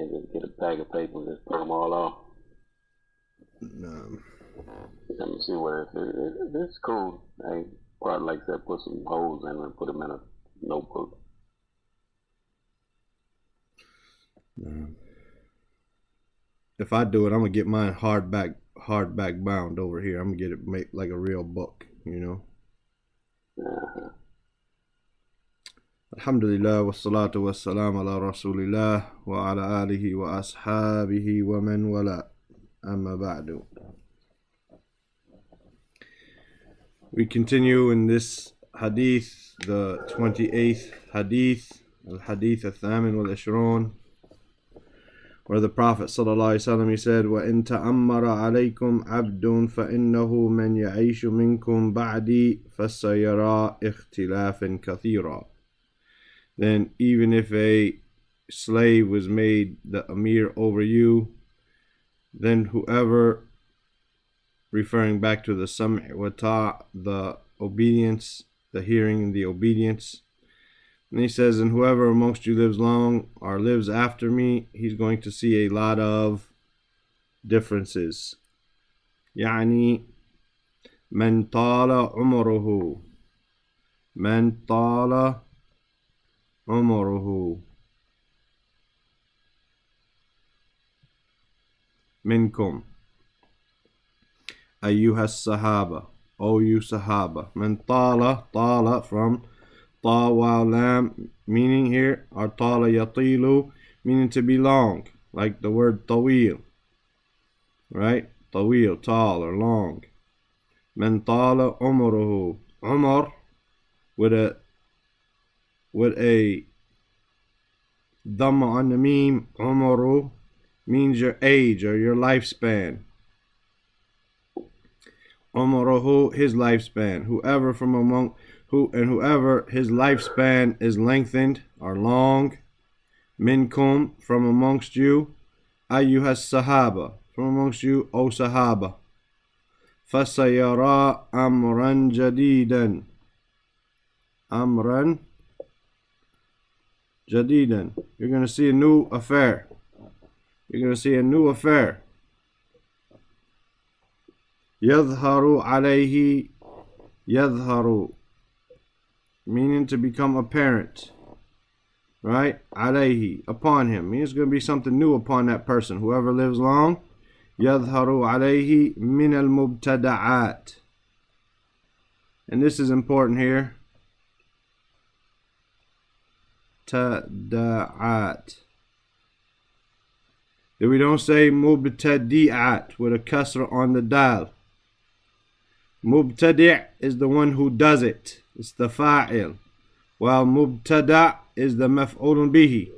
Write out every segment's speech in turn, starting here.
and just get a bag of paper and just put them all off. No. Let me see what it's cool. I probably like that. Put some holes in it and put them in a notebook. No. If I do it, I'm gonna get mine hardback bound over here. I'm gonna get it made like a real book, you know. Alhamdulillah wa salatu wa salam ala rasulillah wa ala alihi wa ashabihi wa man wala. Amma ba'du. We continue in this hadith, the 28th hadith, al-Hadeeth al-Thamin wal-Ishrun, where the Prophet sallallahu alaihi wasallam, he said, وَإِن تَأَمَّرَ عَلَيْكُمْ عَبْدٌ فَإِنَّهُ مَنْ يَعِيشُ مِنْكُمْ بَعْدِي فَسَيَرَى اخْتِلَافًا كَثِيرًا. Then even if a slave was made the Amir over you, then whoever, referring back to the sam' wa ta', the obedience, the hearing and the obedience. And he says, and whoever amongst you lives long or lives after me, he's going to see a lot of differences. يعني من طال عمره من طال عمره منكم أيها الصحابة, O you Sahaba. من طال from ta wa lam, meaning here, or tala yatilu, meaning to be long, like the word tawil, right? Tawil, tall or long. Man tala umruhu, umar with a dhamma on the meme, umru means your age or your lifespan. Umruhu, his lifespan. Whoever from among whoever his lifespan is lengthened or long, minkum, from amongst you, ayyuhas sahaba, from amongst you, O sahaba, fasayara amran jadidan, amran jadidan, you're going to see a new affair. You're going to see a new affair. Yadharu alayhi, yadharu, meaning to become apparent, right? Alayhi, upon him, means it's going to be something new upon that person. Whoever lives long, yadharu alayhi min al-mubtada'at. And this is important here. Tada'at. That we don't say mubtadi'at with a kasra on the dal. Mubtadi' is the one who does it. It's the fa'il. While mubtada' is the maf'ulun bihi.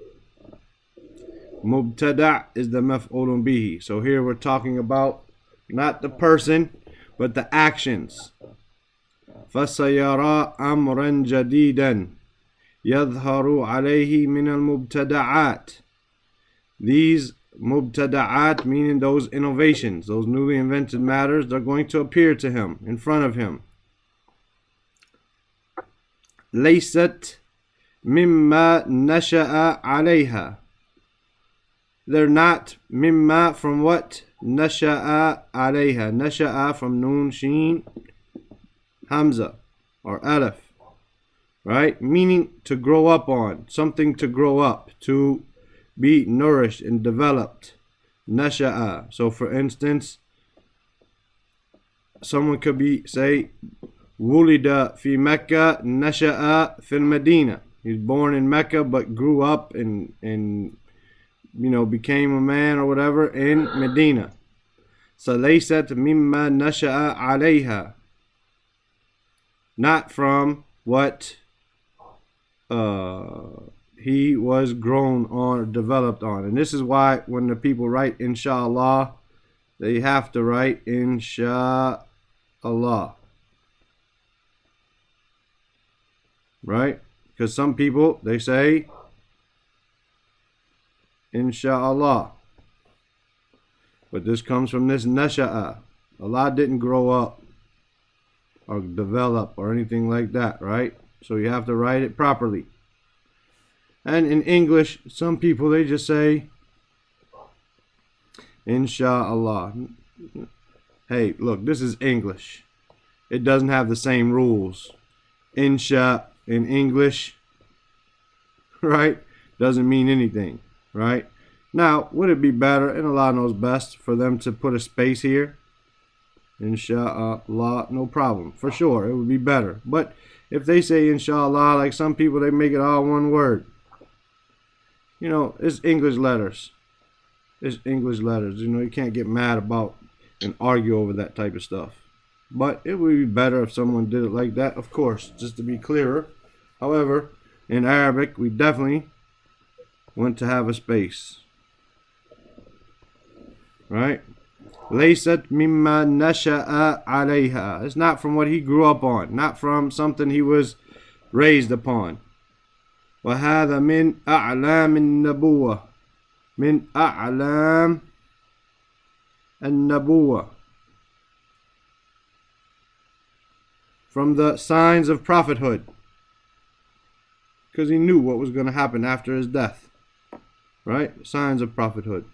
Mubtada' is the maf'ulun bihi. So here we're talking about not the person, but the actions. فَسَيَرَى أَمْرًا جَدِيدًا يَظْهَرُ عَلَيْهِ مِنَ الْمُبْتَدَعَاتِ. These mubtada'at, meaning those innovations, those newly invented matters, they're going to appear to him, in front of him. لَيْسَتْ مِمَّا نَشَأَ عَلَيْهَا. They're not mimma, from what? Nasha'a alayha. Nasha'a from noon, sheen, hamza, or alif. Right? Meaning to grow up on. Something to grow up. To be nourished and developed. Nasha'a. So for instance, someone could be, say, Wulida fi Mecca, Nasha'a fil Medina. He's born in Mecca but grew up and became a man or whatever in Medina. So laysat mimma nasha'a alayha. Not from what he was grown on or developed on. And this is why when the people write inshallah, they have to write inshallah. Right? Because some people, they say Insha'Allah. But this comes from this nasha'a. Allah didn't grow up or develop or anything like that, right? So you have to write it properly. And in English, some people, they just say Insha'Allah. Hey, look, this is English. It doesn't have the same rules. Insha in English, right, doesn't mean anything, right? Now, would it be better, and Allah knows best, for them to put a space here? Insha'Allah, no problem. For sure, it would be better. But if they say Insha'Allah, like some people, they make it all one word. You know, it's English letters. It's English letters. You know, you can't get mad about and argue over that type of stuff. But it would be better if someone did it like that, of course, just to be clearer. However, in Arabic, we definitely want to have a space. Right? Laysat mimma nasha'a alayha. It's not from what he grew up on, not from something he was raised upon. وهذا من أعلام النبوة من أعلام النبوة, from the signs of prophethood, because he knew what was going to happen after his death, right? Signs of prophethood.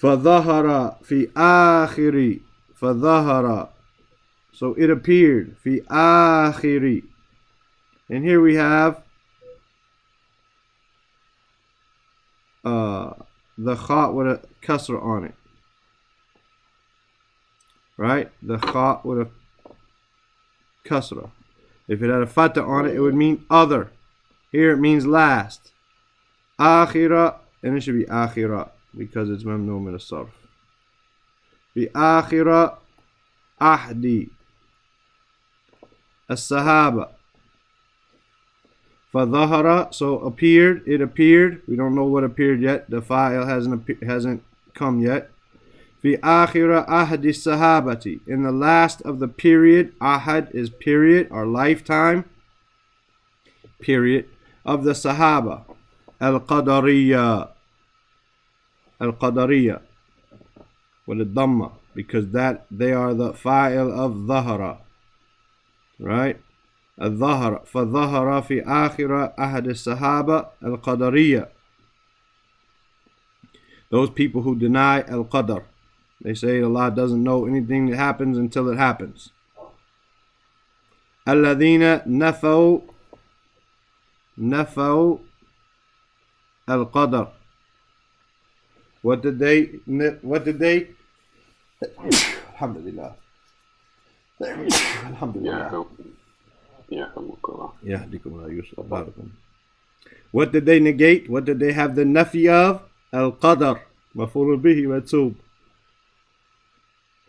فظهر في آخر فظهر, so it appeared في آخر, and here we have the kha with a kasra on it, right? The kha with a kasra. If it had a fatha on it, it would mean other. Here it means last. Akhira, and it should be akhira because it's mamnu min as-sarf. Bi akhira ahdi as-sahaba. فظهر, so appeared, it appeared. We don't know what appeared yet. The fa'il hasn't come yet. في آخر عهد الصحابة, in the last of the period. Ahad is period or lifetime period of the Sahaba. Al-Qadariyya, Al-Qadariyya with a dhamma, because that they are the fa'il of dhahara, right? الظهر فظهر في آخر أحد الصحابة القدرية, those people who deny al-qadar. They say Allah doesn't know anything that happens until it happens. الذين نفوا القدر. What did they Alhamdulillah. Alhamdulillah. What did they negate? What did they have the nafi of? Al-Qadar. Maf'ul bihi mansub.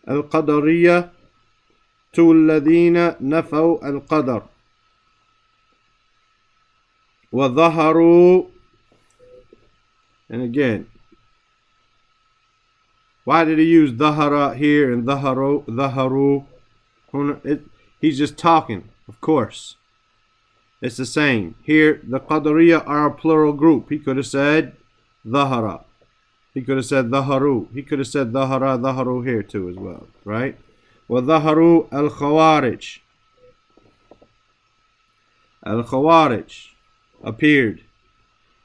Al-Qadariyya to alladhina nafaw al-Qadar. Wa dhaharu. And again, why did he use dhahara here and dhaharu? He's just talking. Of course, it's the same. Here, the Qadariyya are a plural group. He could have said dhahara. He could have said dhaharu. He could have said dhahara, dhaharu here too as well, right? Wa dhaharu al-Khawarij. Al-Khawarij appeared.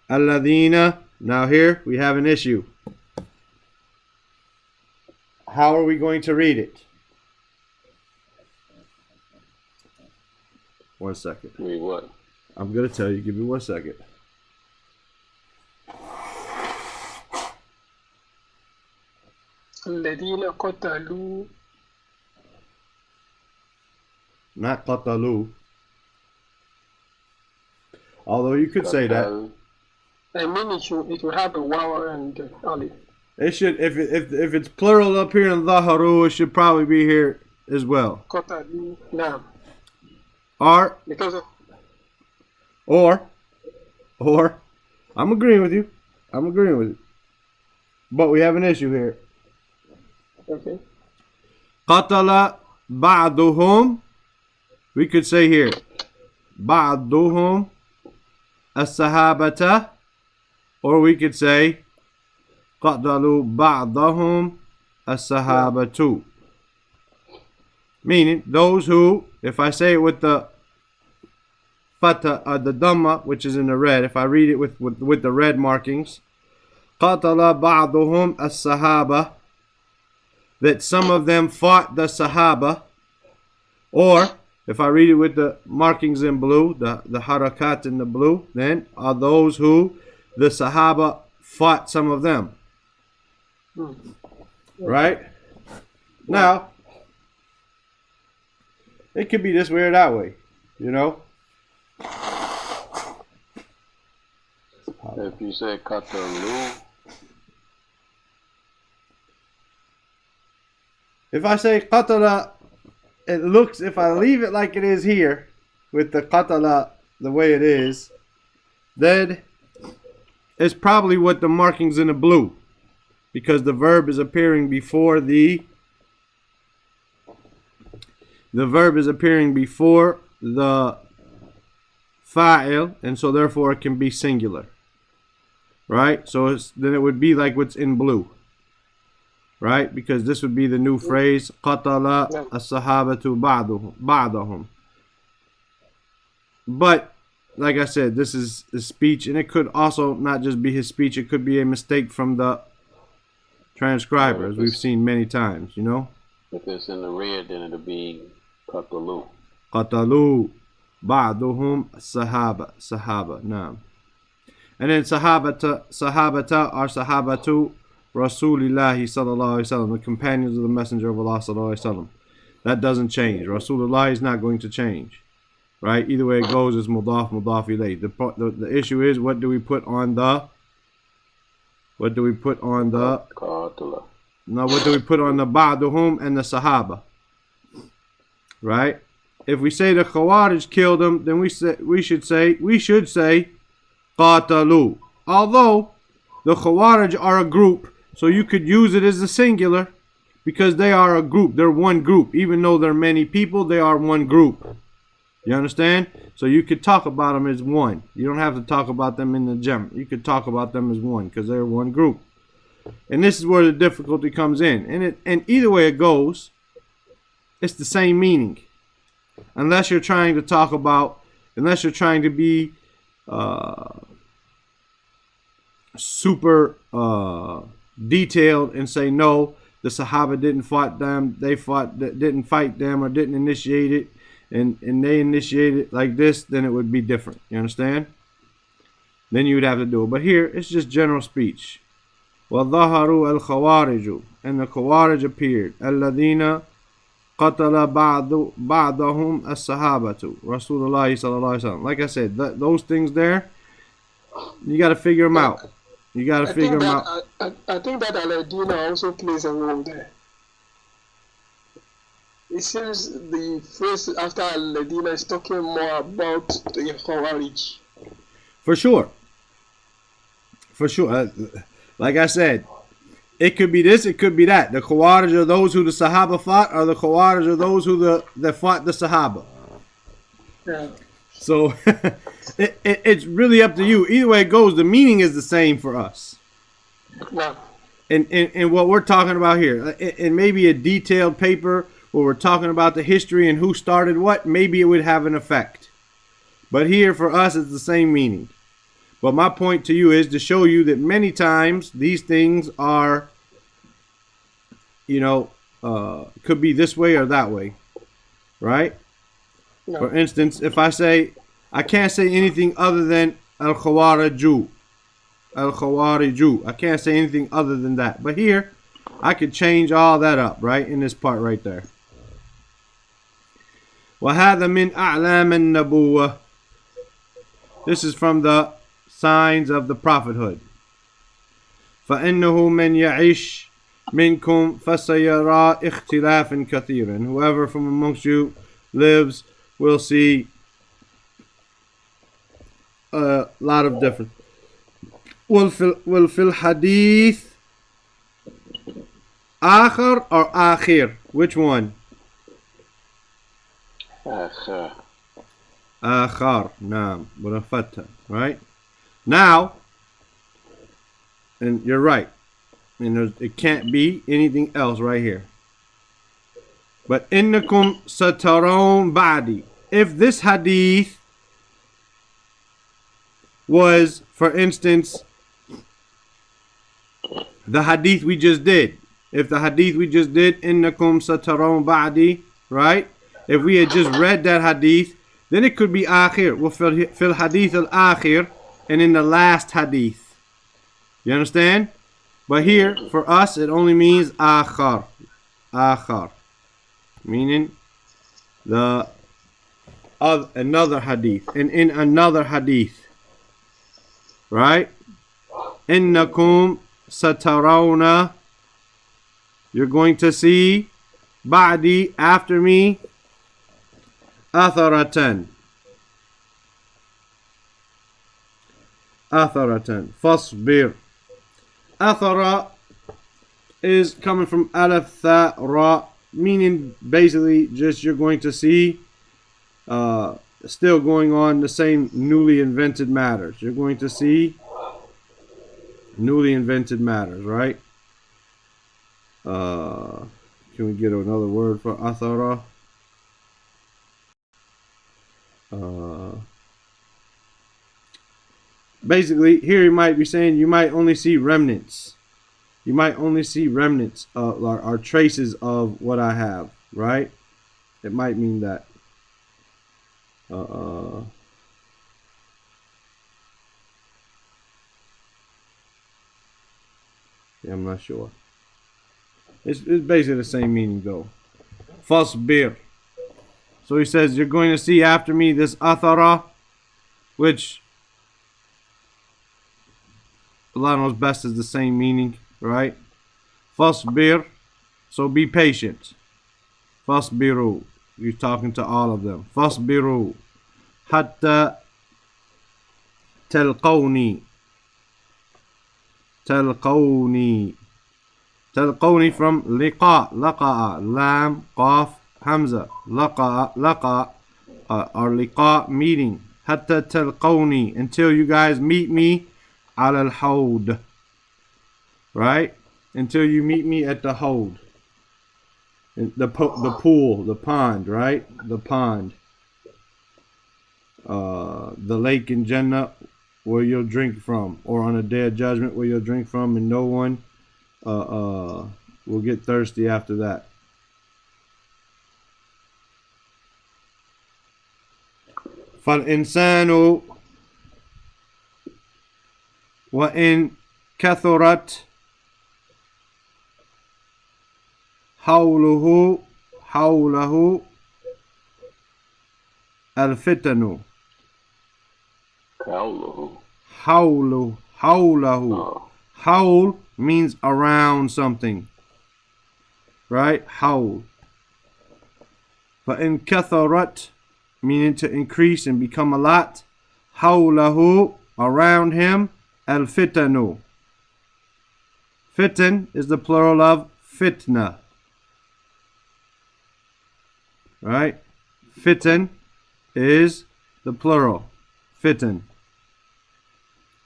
Alladhina. Now here we have an issue. How are we going to read it? 1 second. Read what? I'm going to tell you. Give me 1 second. الذين قتلوا. Not qatalu. Although you could say that. I mean, it will have a waw and alif. It should, if it's plural up here in dhaharu, it should probably be here as well. قتلوا. نعم. Because of, or I'm agreeing with you. But we have an issue here. okay. Qatala ba'duhum. We could say here ba'duhum as-sahabata, or we could say qatalu ba'dahum as-sahabatu. Meaning those who, if I say it with the fatha, the dhamma, which is in the red, if I read it with the red markings, قَتَلَ بَعْضُهُمْ السَّحَابَةِ, that some of them fought the Sahaba. Or, if I read it with the markings in blue, the harakat in the blue, then are those who the Sahaba fought some of them. Right? Now, it could be this way or that way, you know? If you say Qatalu, if I say qatala, it looks, if I leave it like it is here, with the qatala the way it is, then it's probably what the markings in the blue, because the verb is appearing before the fa'il, and so therefore it can be singular. Right? So then it would be like what's in blue. Right? Because this would be the new phrase, قَتَلَ الصَّحَابَةُ بَعْضَهُمْ. But, like I said, this is his speech, and it could also not just be his speech, it could be a mistake from the transcriber, as we've seen many times, you know? If it's in the red, then it'll be Qatalu. قَتَلُوا بَعْضُهُمْ Sahaba. Naam. And then sahabata are sahabatu Rasulillahi sallallahu alaihi wasallam, the companions of the Messenger of Allah sallallahu alaihi wasallam. That doesn't change. Rasulullah is not going to change. Right? Either way it goes, it's mudaf ilayh. The issue is, what do we put on the Qatala. No, what do we put on the ba'duhum and the sahaba? Right? If we say the Khawarij killed them, then we should say Qatalu. Although the Khawarij are a group, so you could use it as a singular because they are a group. They're one group. Even though they're many people, they are one group. You understand? So you could talk about them as one. You don't have to talk about them in the jam. You could talk about them as one because they're one group. And this is where the difficulty comes in. And either way it goes, it's the same meaning. Unless you're trying to be super detailed and say, no, the Sahaba didn't fight them, didn't fight them or didn't initiate it, and they initiated it like this, then it would be different. You understand? Then you would have to do it. But here, it's just general speech. وَظَهَرُوا الْخَوَارِجُ, and the Khawarij appeared. الَّذِينَ قَتَلَ بَعْضَهُمْ الصَّحَابَةُ Rasulullah sallallahu alaihi wasallam. Like I said, those things there, you got to figure them out. You got to figure them out. I think that Al-Adina also plays a role there. It seems the phrase after Al-Adina is talking more about the Khawarij. For sure. Like I said, it could be this, it could be that. The Khawarij are those who the Sahaba fought, or the Khawarij are those who that fought the Sahaba. Yeah. So it's really up to you. Either way it goes, the meaning is the same for us. Yeah. And what we're talking about here, and maybe a detailed paper where we're talking about the history and who started what, maybe it would have an effect. But here for us, it's the same meaning. But my point to you is to show you that many times these things are, could be this way or that way, right? No. For instance, if I say, I can't say anything other than Al-Khawariju. I can't say anything other than that. But here, I could change all that up, right? In this part right there. وَهَذَا مِنْ أَعْلَامِ النَّبُوَّةِ. This is from the signs of the prophethood. فَإِنَّهُ مَنْ يَعِشْ مِنْكُمْ فَسَيَرَى اخْتِلَافًا كَثِيرًا. Whoever from amongst you lives will see a lot of different. وَفِي الْحَدِيثِ آخر or آخر? Which one? آخر. نعم. بنفتح. Right? Now, and you're right. And it can't be anything else right here. But إنكم سترون بعدي. If this hadith was, for instance, the hadith we just did. If the hadith we just did, innakum satarawna ba'di, right? If we had just read that hadith, then it could be akhir. Well, fil hadith al-akhir, and in the last hadith. You understand? But here, for us, it only means akhar. Akhar. Meaning the another hadith. And in another hadith. Right? Innakum satarawna. You're going to see ba'di, after me, atharatan. Atharatan. Fasbir. Athara is coming from alaf tha ra, meaning basically just you're going to see still going on the same newly invented matters. You're going to see newly invented matters, right? Can we get another word for athara? Basically, here he might be saying you might only see remnants. You might only see remnants or traces of what I have, right? It might mean that. Yeah, I'm not sure. It's basically the same meaning though. Fasbir. So he says, you're going to see after me this athara, which Allah knows best is the same meaning, right? Fasbir. So be patient. Fasbiru. You're talking to all of them. Fasbiru. Hatta talqawni. Talqawni. Talqawni from liqa. Laqa'a. Lam. Qaf. Hamza. Laqa. Or liqa, meeting. Hatta talqawni. Until you guys meet me. Al hawd. Right? Until you meet me at the hawd. The pool, the pond, right? The pond. The lake in Jannah where you'll drink from, or on a day of judgment where you'll drink from, and no one will get thirsty after that. فَالْإِنسَانُ وَإِنْ كَثُرَتْ حوله الفتن. حوله. Hawl means around something, right? Hawl. فَإِنْ كَثُرَتْ, meaning to increase and become a lot. حوله, around him. الفتن. Fitan is the plural of fitna. Right? Fitan is the plural. Fitan.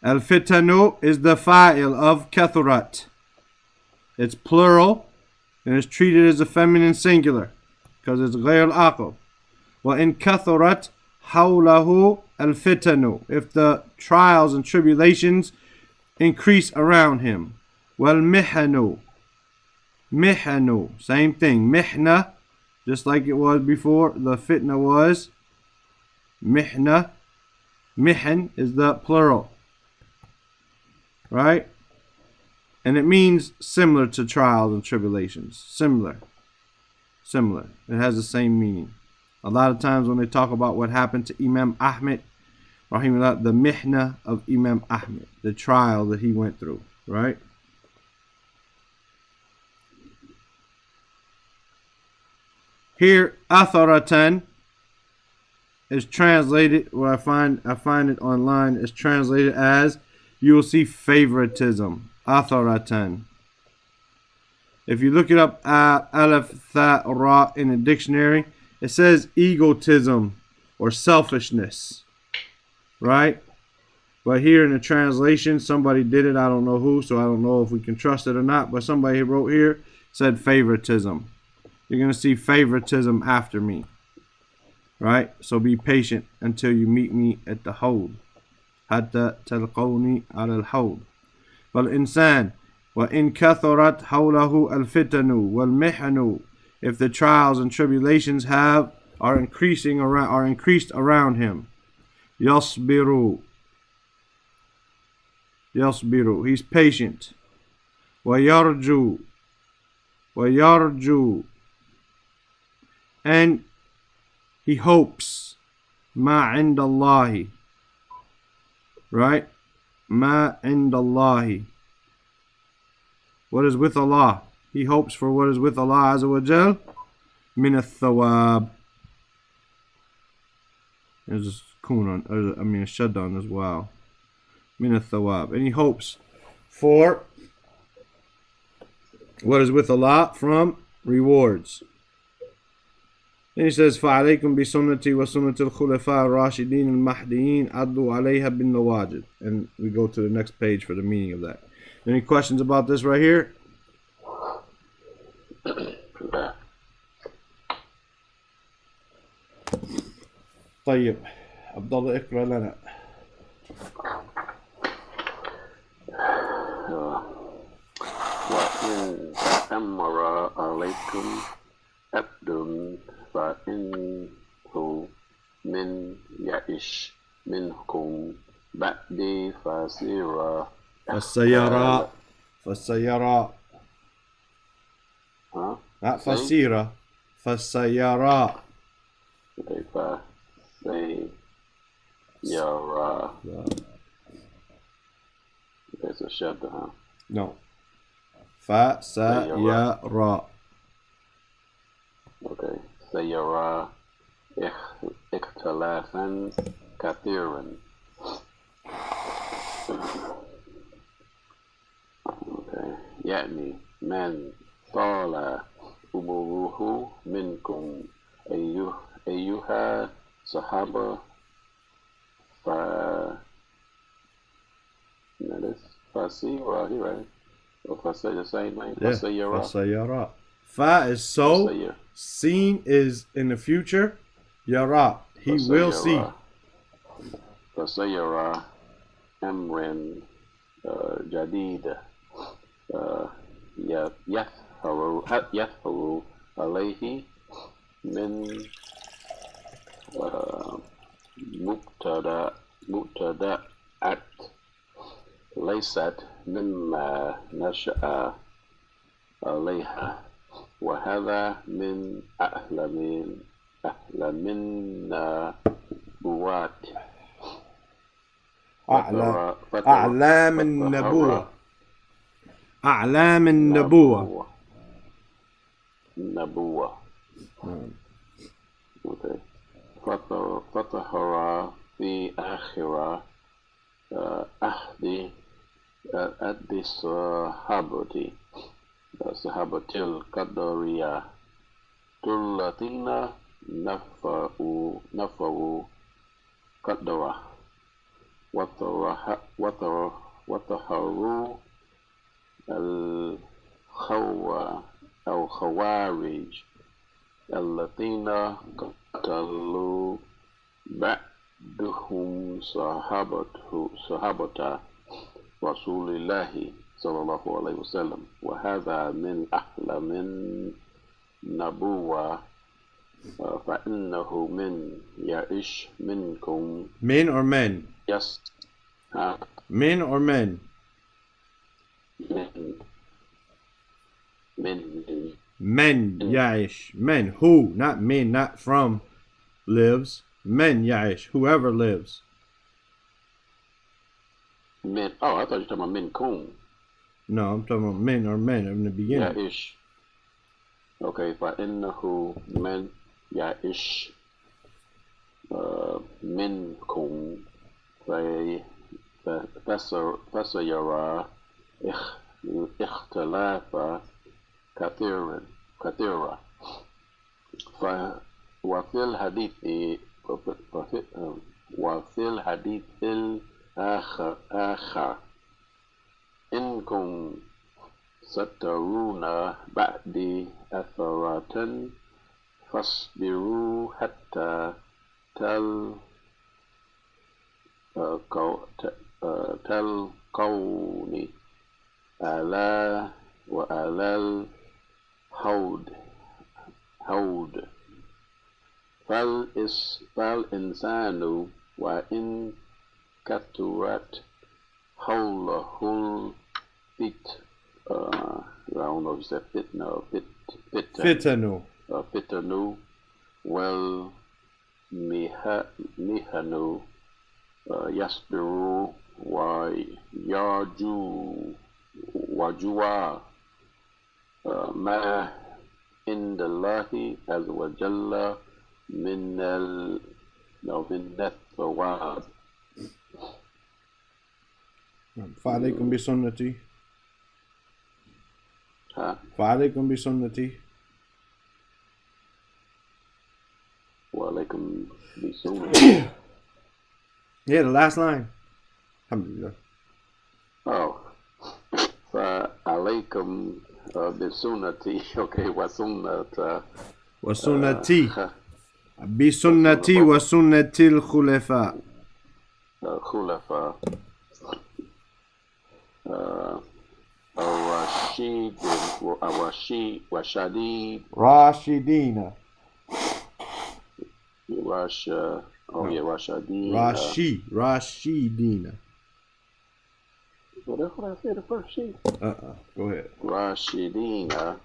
Al-fitanu is the fa'il of kathurat. It's plural and it's treated as a feminine singular because it's غير العقل. وَإِن كَثُرَتْ حَوْلَهُ الْفِتَنُ, if the trials and tribulations increase around him. وَالْمِحَنُ, mihanu, same thing. Mihna, just like it was before, the fitna was. Mihna. Mihan is the plural. Right? And it means similar to trials and tribulations. Similar. It has the same meaning. A lot of times when they talk about what happened to Imam Ahmed, rahimahullah, the mihna of Imam Ahmed, the trial that he went through. Right? Here, atharatan is translated, where I find it online, is translated as, you will see favoritism. Atharatan. If you look it up, alaf tha ra in a dictionary, it says egotism or selfishness. Right? But here in the translation, somebody did it, I don't know who, so I don't know if we can trust it or not, but somebody wrote here, said favoritism. You're going to see favoritism after me. Right? So be patient until you meet me at the hawd. Hatta talqawni ala al-hawd. But insan, وَإِن كَثُرَتْ حَوْلَهُ الْفِتَنُ وَالْمِحَنُ. If the trials and tribulations are increased around him. يَصْبِرُ. He's patient. وَيَرْجُو. And he hopes. مَا عِنْدَ اللَّهِ. Right? مَا عِنْدَ اللَّهِ. What is with Allah? He hopes for what is with Allah Azza wa Jal. مِنَ الثَّوَابِ. There's a kun on, a shaddan as well. مِنَ الثَّوَابِ. And he hopes for what is with Allah from rewards. Then he says, فَعَلَيْكُمْ بِسُنَّتِي وَسُنَّةِ الْخُلَفَاءِ الرَّاشِدِينَ الْمَهْدِيِّينَ عَضُّوا عَلَيْهَا بِالنَّوَاجِذِ. And we go to the next page for the meaning of that. Any questions about this right here? طيب عبد الله اقرأ لنا. وإن أمر عليكم عبد فإنه من يعش منكم بعدي فسيرا. فالسيارة لا فسيرة فالسيارة. Okay, فسيارة. There's a shadda, huh? No. فسيارة. Okay. سيرى اختلافا كثيرا. Okay. يعني من طال أمره منكم أيها صحابة فسيرة, right? Or the same thing. فسيرة. Fa is so. فسير. Seen is in the future. Yara. He will see. فسيرى أمر جديد يظهر عليه من مبتدأات ليست مما نشأ عليها وهذا من أعلم النبوات. أعلام النبوة. أعلام النبوة. نبوة. Okay. فطهر في آخر أحد الصحابة القدرية الذين نفوا قدره وطهروا الخوارج الذين قتلوا بعدهم صحابة رسول الله صلى الله عليه وسلم وهذا من أحلام النبوة فإنه من يعيش منكم. Men or men? Yes. Men or men? Men يعيش. Men. Who? Not men, not from. Lives. Men يعيش. Whoever lives. Men. Oh, I thought you were talking about minkum. No, I'm talking about men or men in the beginning. يعيش. Okay, فإنه من يعيش منكم فسيرى اختلاف كثيرا وفي الحديث الآخر إنكم سترون بعدي أثرة فاصبروا حتى تلقوني على وعلى الحوض فالإنسان وإن كثرت حوله I don't know if you said فتنوا فتنوا والمهن يصبروا وجوا ما عند الله عز وجل من الثواب. فعليكم بسنتي ها فعليكم بسنتي وعليكم بسنتي. Yeah, the last line. Alhamdulillah. Oh, فعليكم بسنتي. Okay, وسنتي بسنتي وسنة الخلفاء خلفاء الراشدين راشدين راشدين. Well, that's what I said the first sheet. Go ahead. Rashidina.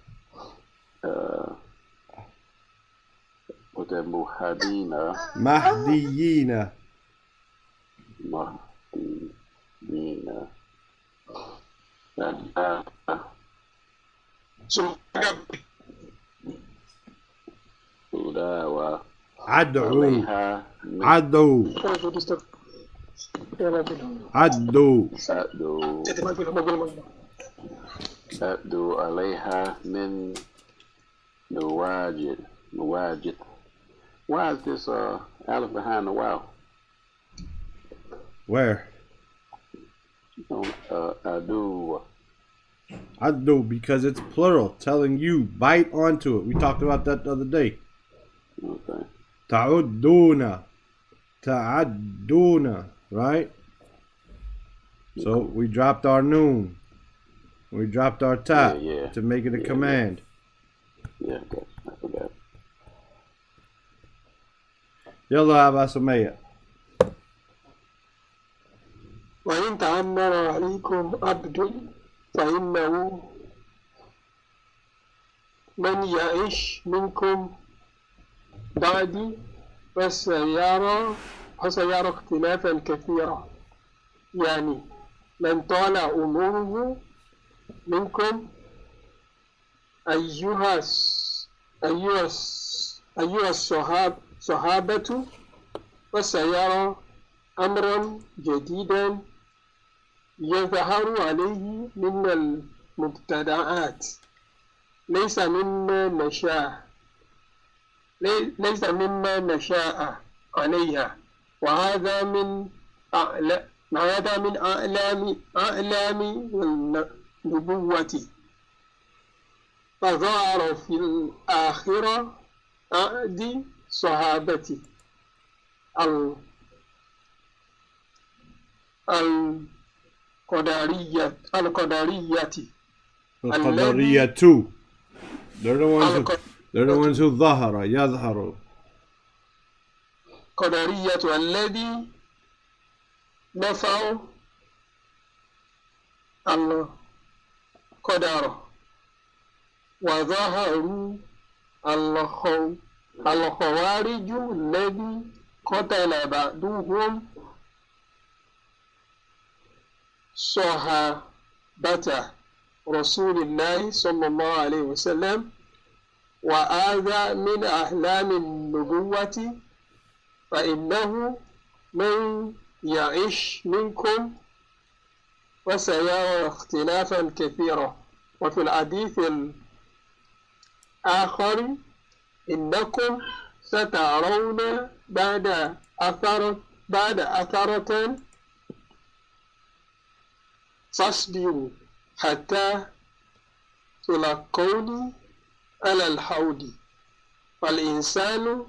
With that Muhadina. Mahdiyina. Mahdiyina. Udawa. عدو عدو عدو عدو عليها من نواجد. Why is this Aleph behind the wow? Where? Adu. Adu, because it's plural, telling you, bite onto it. We talked about that the other day. Okay. Ta'udduna. Ta'adduna. Right? So we dropped our noon. We dropped our ta to make it a command. Yeah, I forgot. Yalla Aba Sumaya. وإن تأمر عليكم عبد فإنه من يعيش منكم بعدي فسيرى اختلافا كثيرا. يعني من طال عمره منكم أيها الصحابة فسيرى أمرا جديدا يظهر عليه من المبتدعات ليس مما نشاء عليها. وهذا من أعلام النبوة. فظهر في الآخرة عهد صحابتي القدرية. They're the ones who ظهر يظهر. قدرية الذي نفوا القدر وظهروا الخوارج الذي قتل بعضهم صحابة رسول الله صلى الله عليه وسلم. وهذا من أحلام النبوة. فإنه من يعيش منكم وسيرى اختلافا كثيرا. وفي الحديث الآخر إنكم سترون بعد أثرة فاصبروا حتى تلقوني على الحوض. فالإنسان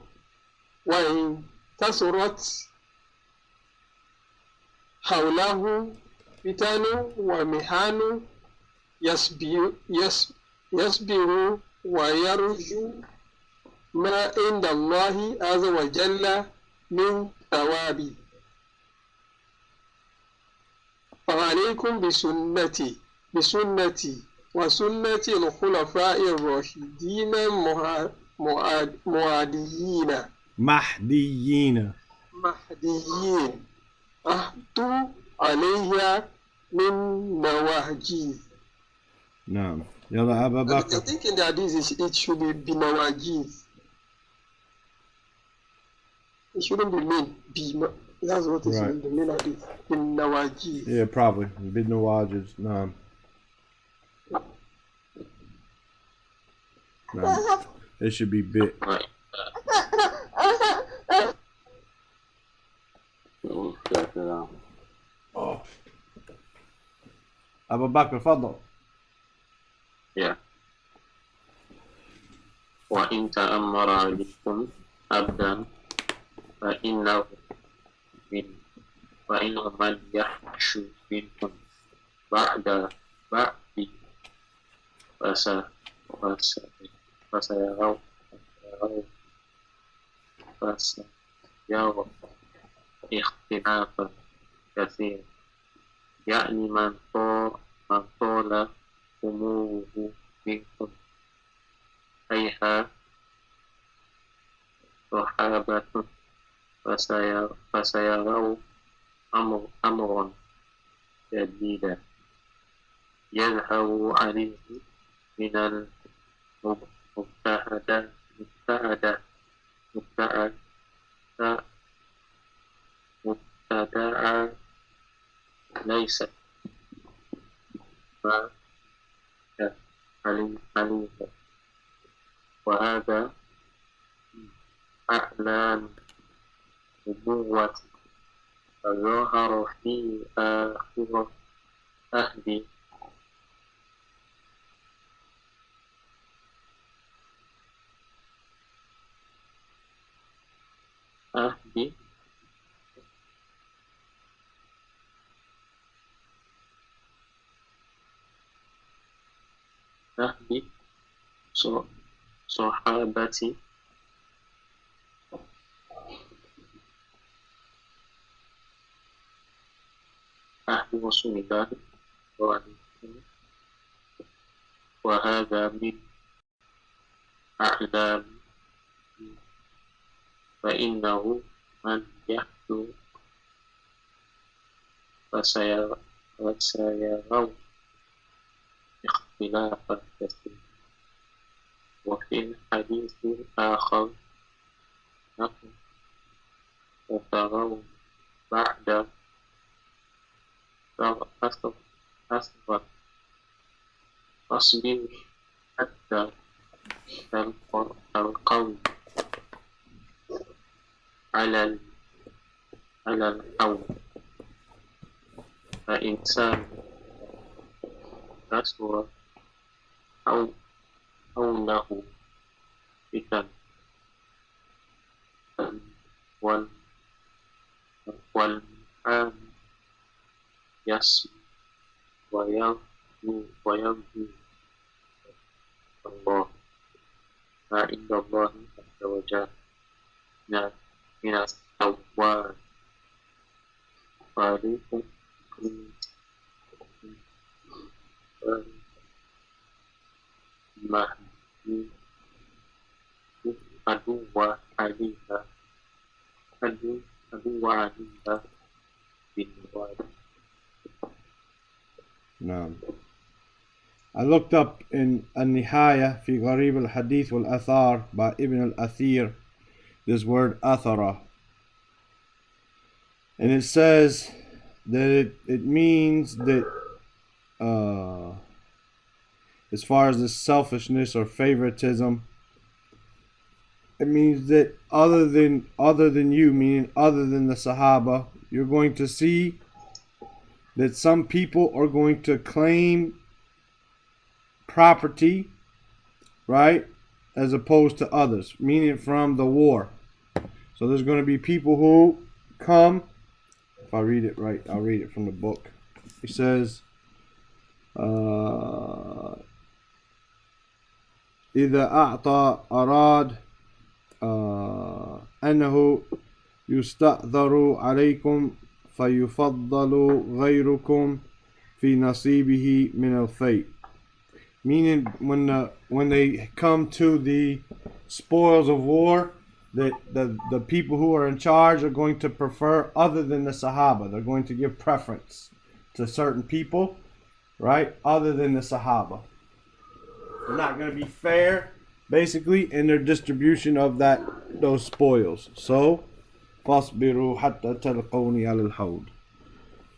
وإن كثرت حوله فتن ومحن يصبر ويرجو ما عند الله عز وجل من ثواب. فعليكم بسنتي وسنة الخلفاء الراشدين مهديين أحدوا عليها من نواجذ. نعم. يلا أبا I بكر. think in the hadith it should be binawajiz. It shouldn't be mean. That's what is in the main hadith. Binawajiz. Yeah, probably. Bid Nawajiz. Naam. Naam. It should be bit. Oh. أبا بكر تفضل. Yeah. وإن تأمر عليكم عبدا فإنه من يحش منكم بعد فسيروا اختلافا كثيرا، يعني من طال أموره منكم، أيها صحابة، فسيروا أمرا جديدا يظهر عليه من المبتدأ ليس ما عليه، وهذا أعلى النبوة فظهر في آخر أهل صحابتي أهل رسول الله وهذا من أعلام، فإنه من يحدو فسيروا اختلافا كثيرا. وفي الحديث الآخر سترون بعد أثر أصبر حتى القول على القول، فإنسان كسر حوله فتن والآن يسمع ويرجو الله ما عند الله عز وجل من الثواب. فعليكم مهدي عدو عليها بالنواب. نعم. I looked up in an-Nihaya fi Gharib al-Hadith wal-Athar by Ibn al-Athir this word athara, and it says that it means that as far as the selfishness or favoritism, it means that other than you, meaning other than the Sahaba, you're going to see that some people are going to claim property, right, as opposed to others, meaning from the war. So there's going to be people who come, if I read it right, I'll read it from the book. It says, إذا أعطى أراد أنه يستأثر عليكم فيفضل غيركم في نصيبه من الفيء. Meaning when they come to the spoils of war, the people who are in charge are going to prefer other than the Sahaba. They're going to give preference to certain people, right, other than the Sahaba. They're not going to be fair, basically, in their distribution of those spoils. So, فَاصْبِرُوا حَتَّى تَلْقَوْنِي عَلَى الْحَوْضِ.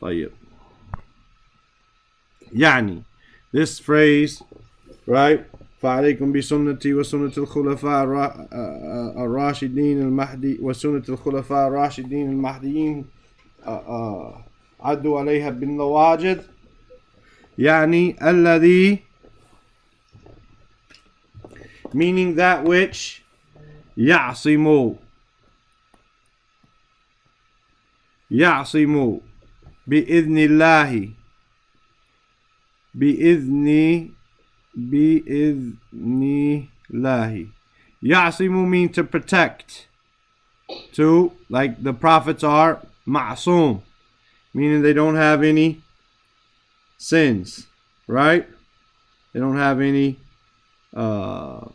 طيب. يعني, this phrase, right, فعليكم بسنتي وسنة الخلفاء الراشدين المهدي وسنة الخلفاء الراشدين المهديين عدوا عليها بالنواجذ. يعني الذي, meaning that which يعصم بإذن الله بإذن الله. Ya'simu means to protect. To, like the prophets are ma'soom, meaning they don't have any sins, right? They don't have any, they're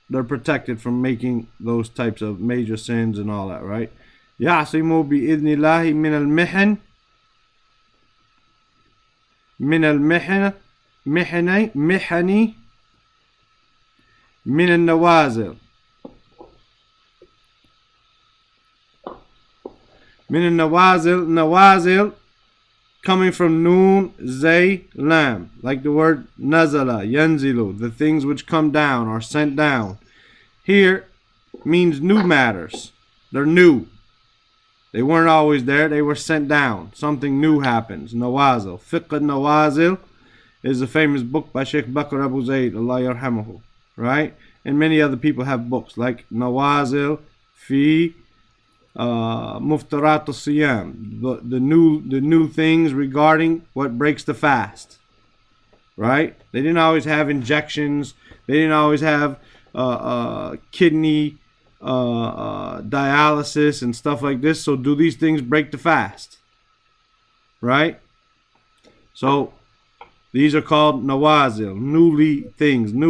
protected from making those types of major sins and all that, right? Ya'simu bi'idhni Allahi min al-mihan محني من النوازل nawazil coming from noon zay lam, like the word nazala yanzilu, the things which come down or sent down. Here means new matters. They're new. They weren't always there. They were sent down. Something new happens. Nawazil. Fiqh al-Nawazil is a famous book by Sheikh Bakr Abu Zayd, Allah yarhamahu, right? And many other people have books like Nawazil fi Muftarat al-Siyam, the new things regarding what breaks the fast, right? They didn't always have injections. They didn't always have kidney dialysis and stuff like this. So do these things break the fast, right? So these are called nawazil, new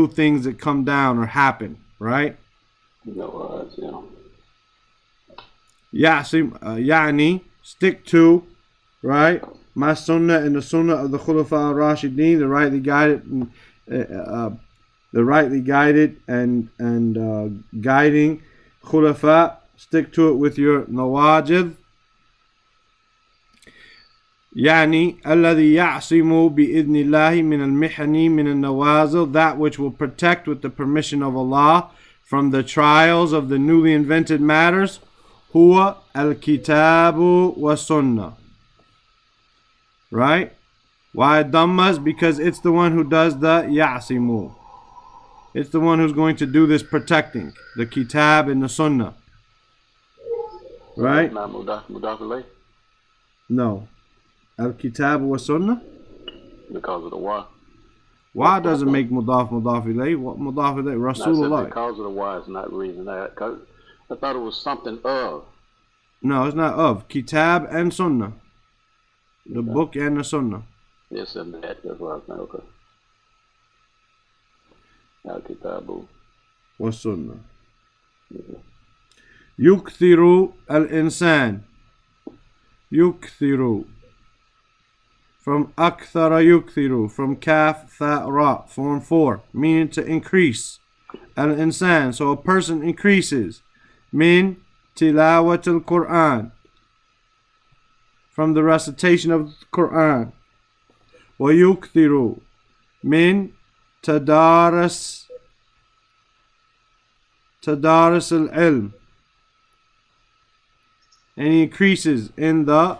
things that come down or happen, right? Nawazil. Yani, stick to, right? My sunnah and the sunnah of the Khulafa al-Rashideen, the rightly guided and guiding Khulafa. Stick to it with your nawajid. يعني الذي يعصم بإذن الله من المحن من النوازل, that which will protect with the permission of Allah from the trials of the newly invented matters. هو الكتاب والسنة. Right? Why Dhammas? Because it's the one who does the يعصم. It's the one who's going to do this protecting, the kitab and the sunnah. Right? Not mudaf. No. Al-Kitab wa Sunnah? Because of the wa. Wa doesn't make mudaf ilayh. What mudaf ilayh? Rasulullah. Because of the wa is not reason that. I thought it was something of. No, it's not of. Kitab and Sunnah. The book and the Sunnah. Yes, and that's what I was saying. Okay. Al-Kitabu wa Sunnah. Yukthiru al-insan. Yukthiru. From akthara yukthiru, from kaf, tha, ra, form 4, meaning to increase. Al-insan, so a person increases. Min tilawat al-Qur'an, from the recitation of the Qur'an. Wa yukthiru min tadaras al-ilm, and he increases in the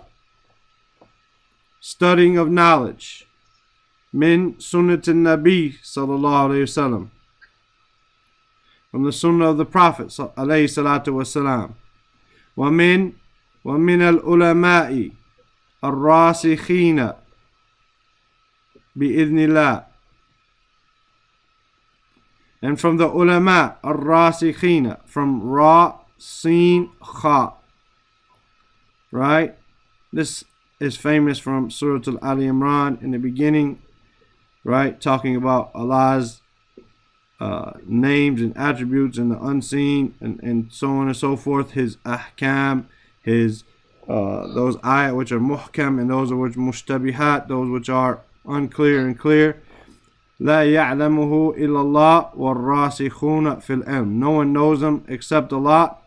studying of knowledge. Min sunnat al-Nabi sallallahu alayhi wasallam, from the sunnah of the Prophet alayhi salatu wasalam. Wa min al-ulama'i al-rasikhina bi-idhnillah, And from the ulama, ar-rasikhina, from ra, sin, kha. Right? This is famous from Surah Al-Ali Imran in the beginning, right? Talking about Allah's names and attributes and the unseen and so on and so forth. His ahkam, his those ayat which are muhkam and those which mushtabihat, those which are unclear and clear. لا يعلمه إلا الله والراسخون في العلم. No one knows them except Allah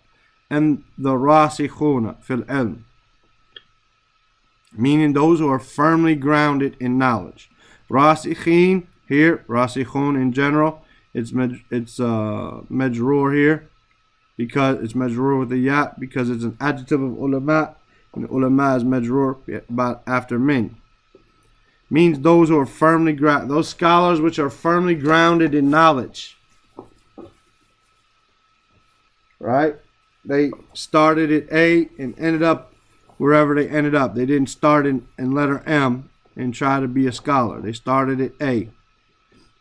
and the rasikhuna fil ilm, meaning those who are firmly grounded in knowledge. Rasikhin here, rasikhun in general, it's majroor here because it's majroor with the ya because it's an adjective of ulama, and ulama is majroor but after min. Means those who are firmly grounded, those scholars which are firmly grounded in knowledge. Right? They started at A and ended up wherever they ended up. They didn't start in letter M and try to be a scholar. They started at A.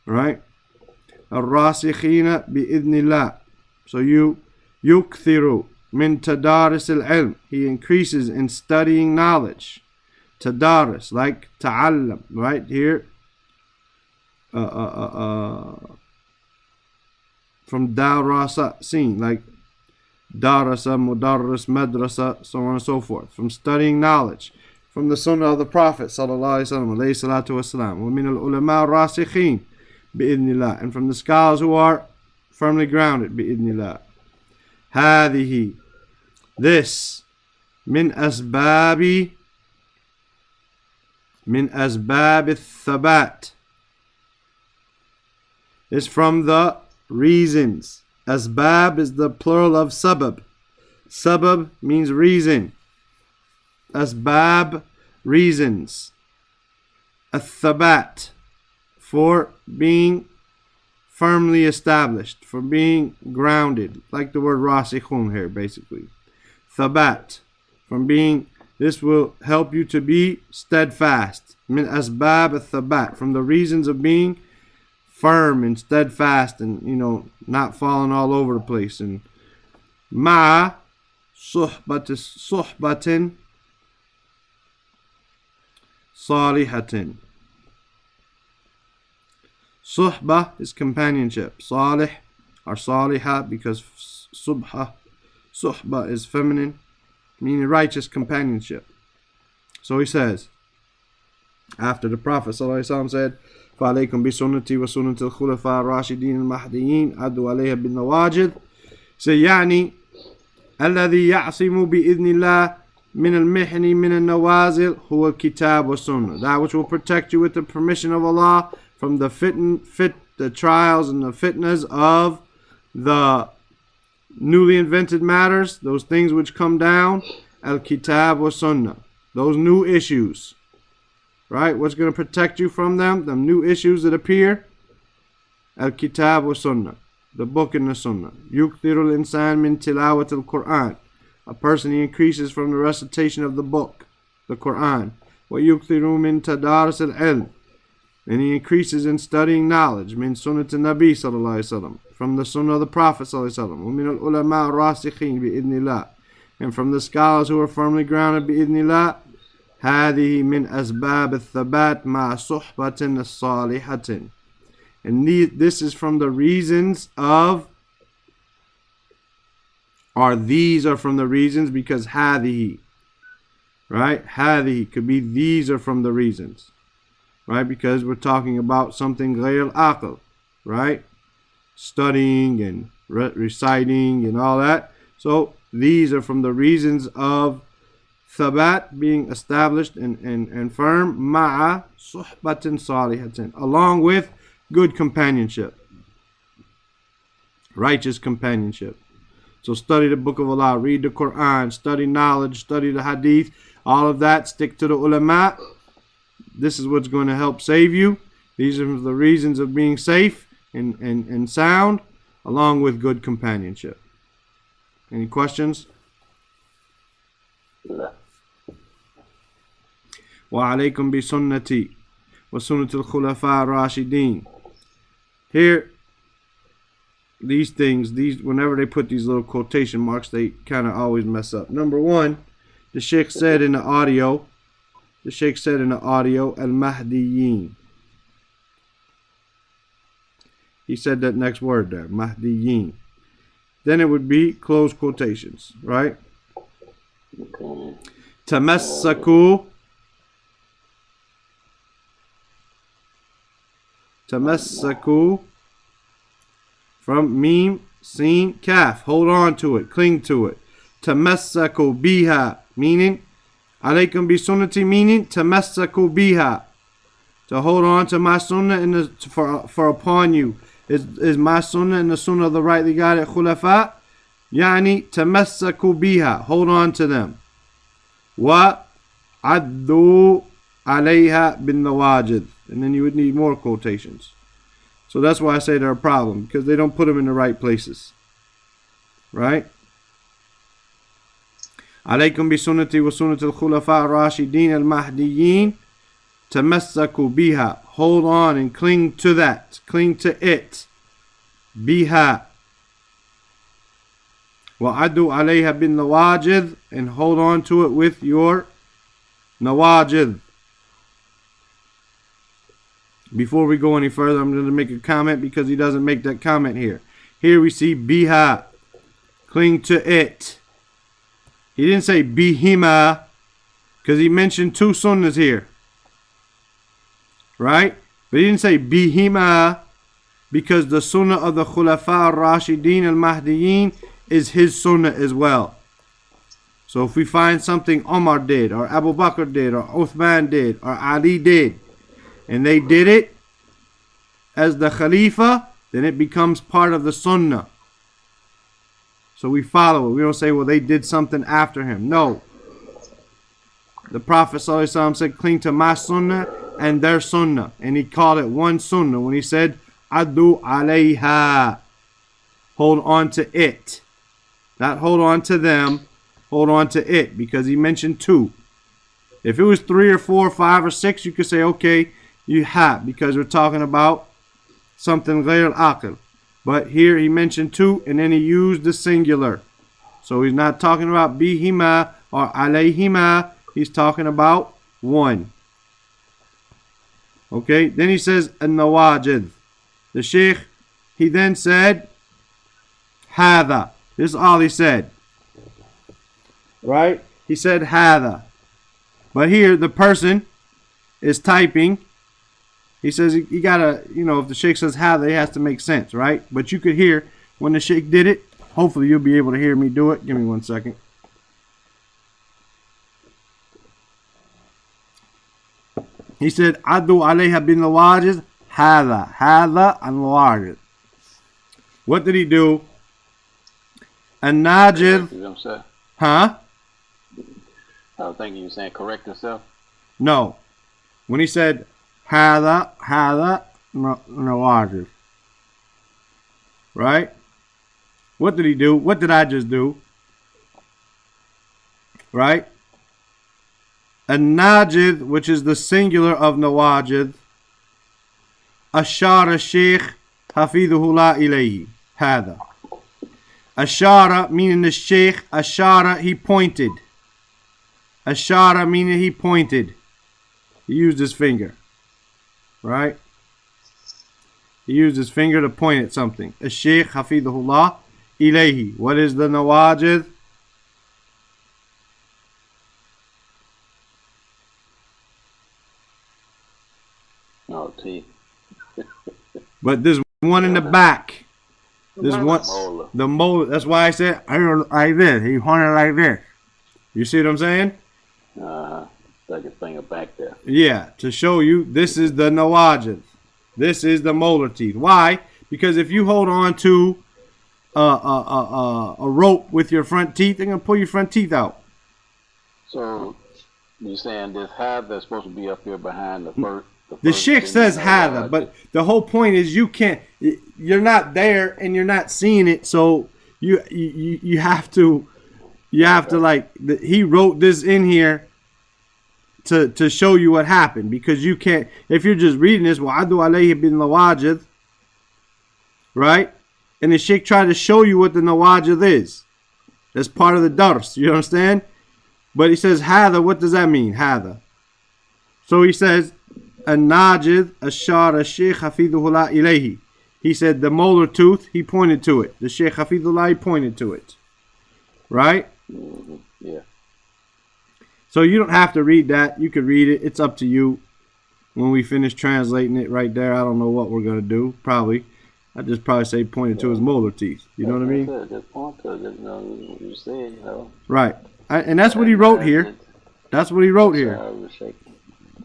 Right? Ar-rasikhina bi-idhnillah. So yukthiru min tadaris al-ilm. He increases in studying knowledge. Tadaris, like ta'allam, right here. From darasa, seen, like darasa, mudarris, madrasa, so on and so forth. From studying knowledge. From the sunnah of the Prophet, sallallahu alayhi salatu wasalam. Wa min al-ulama rasikhin, bi-idhnillah. And from the scholars who are firmly grounded, bi-idhnillah. Hadihi. This, min asbabi al-thabat, is from the reasons. Asbab is the plural of sabab. Sabab means reason. Asbab, reasons. Al-thabat, for being firmly established, for being grounded, like the word rasikhun here basically. Thabat, from being, this will help you to be steadfast. Min asbab al-thabat, from the reasons of being firm and steadfast and, not falling all over the place. And ma'a suhbatin salihatin. Suhbah is companionship. Salih or salihah, because suhbah is feminine, meaning righteous companionship. So he says, after the Prophet ﷺ said, فَعَلَيْكُمْ بِسُنَّتِي وَسُنَّةِ الْخُلَفَاءِ الرَّاشِدِينَ الْمَهْدِيِّينَ عَدُّوا عَلَيْهَا بِالنَّوَاجِذِ. يعني الذي يعصم بإذن الله من المحن من النوازل هو الكتاب والسنة. That which will protect you with the permission of Allah from the the trials and the fitnas of the newly invented matters, those things which come down, al-kitab wa sunnah, those new issues, right? What's going to protect you from them? The new issues that appear, al-kitab wa sunnah, the book and the sunnah. Yukthiru al-insan min tilawat al-Qur'an. A person, he increases from the recitation of the book, the Qur'an. Wa yukthiru min tadaris al-ilm. And he increases in studying knowledge. Min sunnat al-Nabi sallallahu alayhi wa sallam, from the sunnah of the Prophet sallallahu alayhi wa sallam. Min al-ulama rasikhin bi-idhnillah. And from the scholars who are firmly grounded bi-idhnillah. هذه من أسباب الثبات مع صحبة الصالحة. And this is from the reasons of, or these are from the reasons, because هذه, right? هذه could be these are from the reasons, right? Because we're talking about something غير العقل, right? Studying and reciting and all that. So these are from the reasons of thabat, being established and firm, ma'a suhbatin salihatin, along with good companionship, righteous companionship. So study the book of Allah, read the Quran, study knowledge, study the Hadith, all of that, stick to the ulama. This is what's going to help save you. These are the reasons of being safe and sound, along with good companionship. Any questions? وَعَلَيْكُمْ بِسُنَّتِي وَسُنَّةِ الْخُلَفَاءِ الرَّاشِدِينَ. Here, these things, whenever they put these little quotation marks, they kind of always mess up. Number one, the Sheikh said in the audio, Al-Mahdiyyin. He said that next word there, Mahdiyyin. Then it would be close quotations, right? Tamassaku. From mim, sin, kaf. Hold on to it, cling to it. Tamassaku biha, meaning, alaykum bi sunnati, meaning, tamassaku biha. To hold on to my sunnah and for upon you is my sunnah and the sunnah of the rightly guided khulafa. Yani tamassaku biha, hold on to them. Wa addu alayha bin nawajid. And then you would need more quotations. So that's why I say they're a problem, because they don't put them in the right places. Right? Alaykum bi sunnati wa sunnati al-khulafa ar-rashidin al-mahdiyyin. Tamassaku biha. Hold on and cling to that. Cling to it. Biha. Wa addu alayha bin nawajid. And hold on to it with your nawajid. Before we go any further, I'm going to make a comment because he doesn't make that comment here. Here we see biha. Cling to it. He didn't say bihima because he mentioned two sunnahs here. Right? But he didn't say bihima because the sunnah of the khulafa ar-rashidin al-mahdiyyin is his sunnah as well. So if we find something Omar did, or Abu Bakr did, or Uthman did, or Ali did, and they did it as the Khalifa, then it becomes part of the Sunnah. So we follow it. We don't say, well, they did something after him. No. The Prophet ﷺ said, cling to my Sunnah and their Sunnah. And he called it one Sunnah when he said, Addu alayha. Hold on to it. Not hold on to them. Hold on to it. Because he mentioned two. If it was 3 or 4 or 5 or 6, you could say, okay, you have, because we're talking about something ghayr al-aqil. But here he mentioned 2 and then he used the singular. So he's not talking about bihima or alayhima. He's talking about 1. Okay, then he says an-nawajid. The Sheikh, he then said hadha. This is all he said. Right? He said hadha. But here the person is typing. He says you gotta, if the Sheikh says hadha, it has to make sense, right? But you could hear when the Sheikh did it. Hopefully you'll be able to hear me do it. Give me 1 second. He said, Addu alayha bin nawajid, hadha and nawajid. What did he do? An-najid. Huh? I was thinking you were saying correct yourself. No. When he said hadha nawajid. Right? What did he do? What did I just do? Right? An-najid, which is the singular of nawajid. Ashara Sheikh hafidhullah ilayhi. Hadha. Ashara meaning the Sheikh. Ashara, he pointed. Ashara meaning he pointed. He used his finger. Right? He used his finger to point at something. Ash-Sheikh hafidhullah ilayhi. What is the nawajid? Oh, T. But there's one in the back. There's one. The molar. That's why I said like this. He pointed like this. You see what I'm saying? Like his finger back there. Yeah, to show you this is the nawajid. This is the molar teeth. Why? Because if you hold on to a rope with your front teeth, they're gonna pull your front teeth out. So you're saying this hadha that's supposed to be up here behind the first. The Sheikh says hadha, but the whole point is you're not there and you're not seeing it, so you have to he wrote this in here to show you what happened, because you can't, if you're just reading this, wa'adu alayhi bin nawajid, right? and the Sheikh tried to show you what the nawajid is. That's part of the dars. You understand? But he says hada. What does that mean? Hada. So he says an-najid ashara Sheikh Hafidhullah ilayhi. He said the molar tooth. He pointed to it. The Sheikh Hafidhullah pointed to it. Right? Yeah. So you don't have to read that. You could read it. It's up to you. When we finish translating it right there, I don't know what we're going to do. Probably. I'd just probably say pointed to his molar teeth. You know what I mean? Just point to it. You know what you're saying, you know. Right. And that's what he wrote here. That's what he wrote here.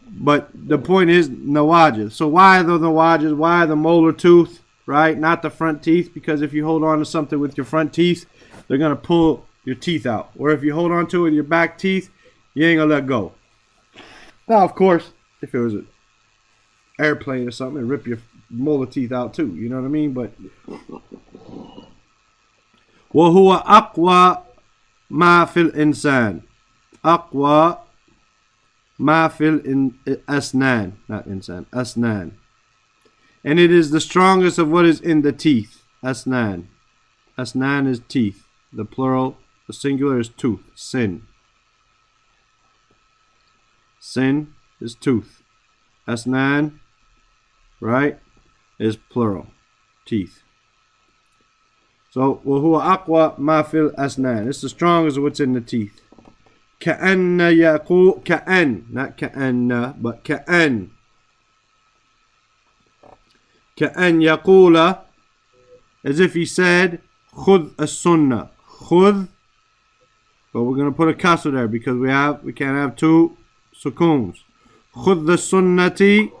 But the point is nawajid. So why the nawajid? Why the molar tooth? Right? Not the front teeth. Because if you hold on to something with your front teeth, they're going to pull your teeth out. Or if you hold on to it with your back teeth, you ain't going to let go. Now, of course, if it was an airplane or something, it'd rip your molar teeth out too. You know what I mean? But وَهُوَ أَقْوَى مَا فِي الْإِنسَانِ أَقْوَى مَا فِي الْأَسْنَانِ Not insan, asnan. And it is the strongest of what is in the teeth. Asnan. Asnan is teeth. The plural, the singular is tooth. Sin. Sin is tooth. Asnan, right, is plural. Teeth. So, وَهُوَ أَقْوَى مَا فِي الْأَسْنَانِ. It's the strongest of what's in the teeth. كَأَنَّ يَقُولُ كَأَنْ. Not كَأَنَّ, but كَأَنْ. كَأَنْ يَقُولَ. As if he said, خُذْ السُنَّةِ. خُذْ. But we're going to put a kasr there because we can't have two sukoons. خُذْ السُنَّةِ.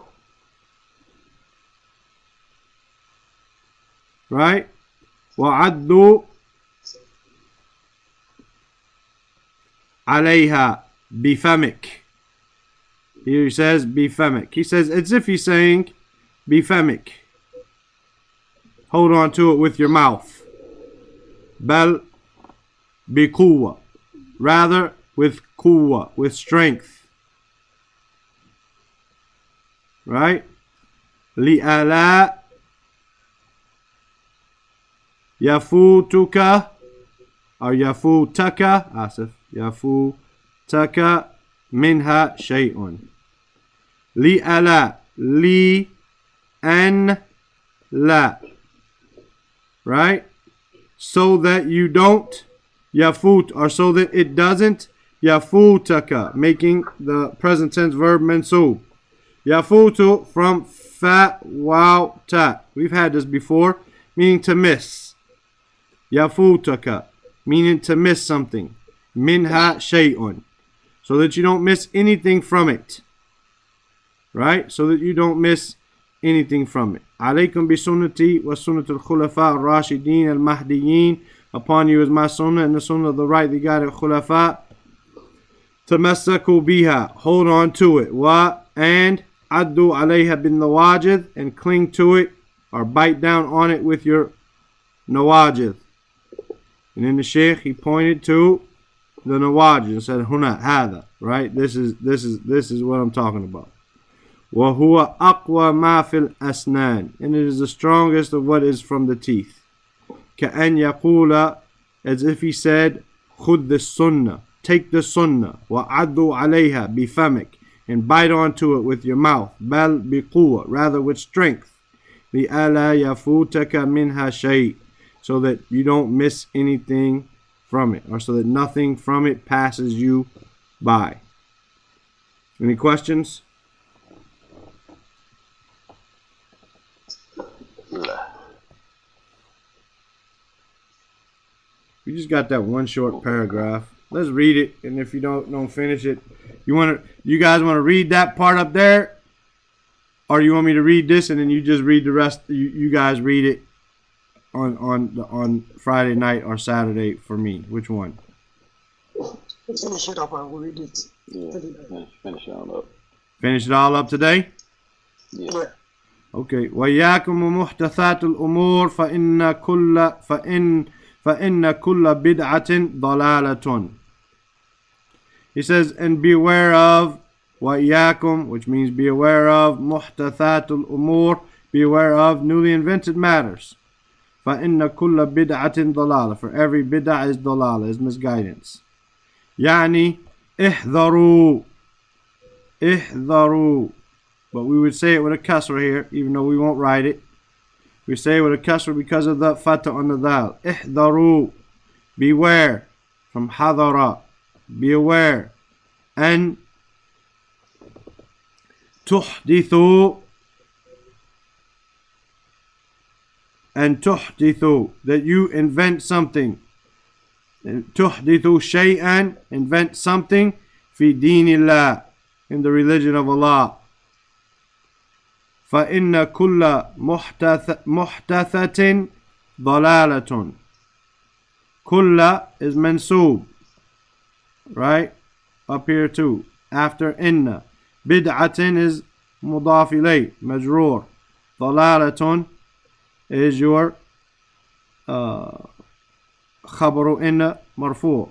Right? وَعَدُّوا عَلَيْهَا بِفَمِكْ. Here he says بِفَمِكْ. He says, as if he's saying بِفَمِكْ. Hold on to it with your mouth. بَل بِقُوَّةٍ. Rather with quwwah, with strength. Right? لِأَلَا يفوتك أو يفوتك آسف يفوتك منها شيء لألا لي أن لا. Right? So that you don't yafut, or so that it doesn't yafutaka, making the present tense verb mansub. Yafutu from fa waw ta. We've had this before, meaning to miss. Yafutaka, meaning to miss something. Minha shay'un, so that you don't miss anything from it. Right? So that you don't miss anything from it. Alaykum bi sunnati wa sunnatul khulafa ar-rashidin al-mahdiyyin. Upon you is my sunnah and the sunnah of the rightly guided khulafa. Tamassaku biha, hold on to it. Wa, and addu alayha bin nawajid, and cling to it or bite down on it with your nawajid. And then the Sheikh, he pointed to the nawajid and said, Huna, hada, right? This is what I'm talking about. وَهُوَ أَقْوَى مَا فِي الْأَسْنَانِ. And it is the strongest of what is from the teeth. كَأَنْ يَقُولَ, as if he said, خُذْ السُنَّةِ, take the sunnah. وَعَدُّوا عَلَيْهَا بِفَمِكْ, and bite onto it with your mouth. بَل بِقُوَّةٍ, rather with strength. لِأَلَا يَفُوتَكَ مِنْهَا شَيْءٍ, so that you don't miss anything from it, or so that nothing from it passes you by. Any questions? We just got that one short paragraph. Let's read it, and if you don't finish it, you guys want to read that part up there, or you want me to read this and then you just read the rest? You guys read it on Friday night or Saturday for me. Which one? Finish it up and we'll read it. Yeah, finish it all up. Finish it all up today? Yeah. Okay. وَإِيَّاكُمْ وَمُحْدَثَاتُ الْأُمُورِ فَإِنَّ كُلَّ بِدْعَةٍ ضَلَالَةٌ. He says, and beware of وَإِيَّاكُمْ, which means be aware of, مُحْدَثَاتُ الْأُمُورِ, beware of newly invented matters. فإن كل بدعة ضلالة. For every bid'ah is ضلالة, is misguidance. يعني احذروا. احذروا. But we would say it with a kasra here, even though we won't write it. We say it with a kasra because of the fatah on the dal. احذروا. Beware. From hadara. Be aware. And تحدثوا. And تحدثوا, that you invent something. تحدثوا شيئا, invent something. في دين الله, in the religion of Allah. فإن كل محدثة ضلالة. كل is mansoob, right? Up here too. After inna. بدعة is مضاف إليه, مجرور. ضلالة is your خبر إن مرفوع.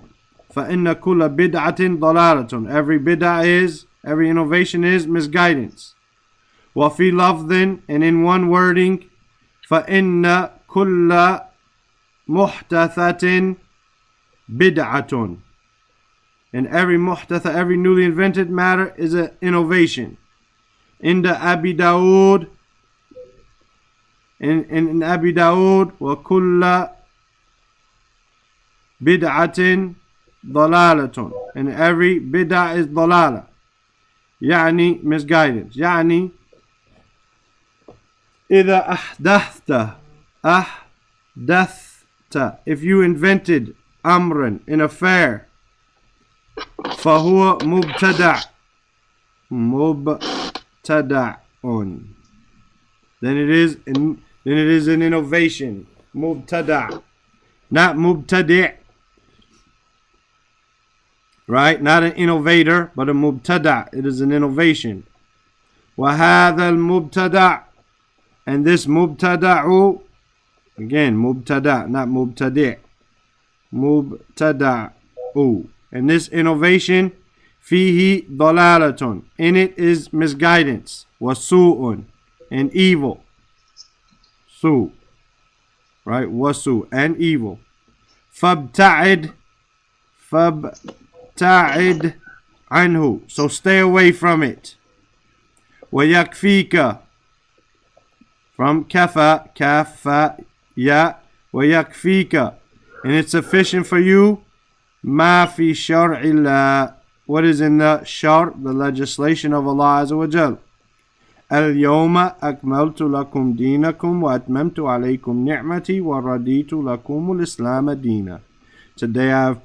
فإن كل بدعة ضلالة. Every bid'ah is, every innovation is misguidance. وفي لفظ, and in one wording, فإن كل محدثة بدعة. And every muhdatha, every newly invented matter is an innovation. In the Abi Dawood, in Abi Dawood, وَكُلَّ بِدْعَةٍ ضَلَالَةٌ. And every bid'ah is ضلالة. يعني misguidance. يعني إذا أحدثت, if you invented amran, an affair, فهو مبتدع. Then it is an innovation. مبتدع, not مبتدع, right? Not an innovator, but a mubtada. It is an innovation. وهذا المبتدع, and this mubtada'u, again mubtada, not mubtadi', mubtada'u, and this innovation, fihi dalalatun, in it is misguidance, wasu'un, and evil, su, right? Wasu, and evil. Fabta'id anhu, so stay away from it. ويكفيك, from kafa, ya, ويكفيك, and it's sufficient for you, ma fi shar'illah, what is in the shar', the legislation of Allah Azza wa Jal. اليوم أكملت لكم دينكم وأتممت عليكم نعمتي ورضيت لكم الإسلام دينا. Today I have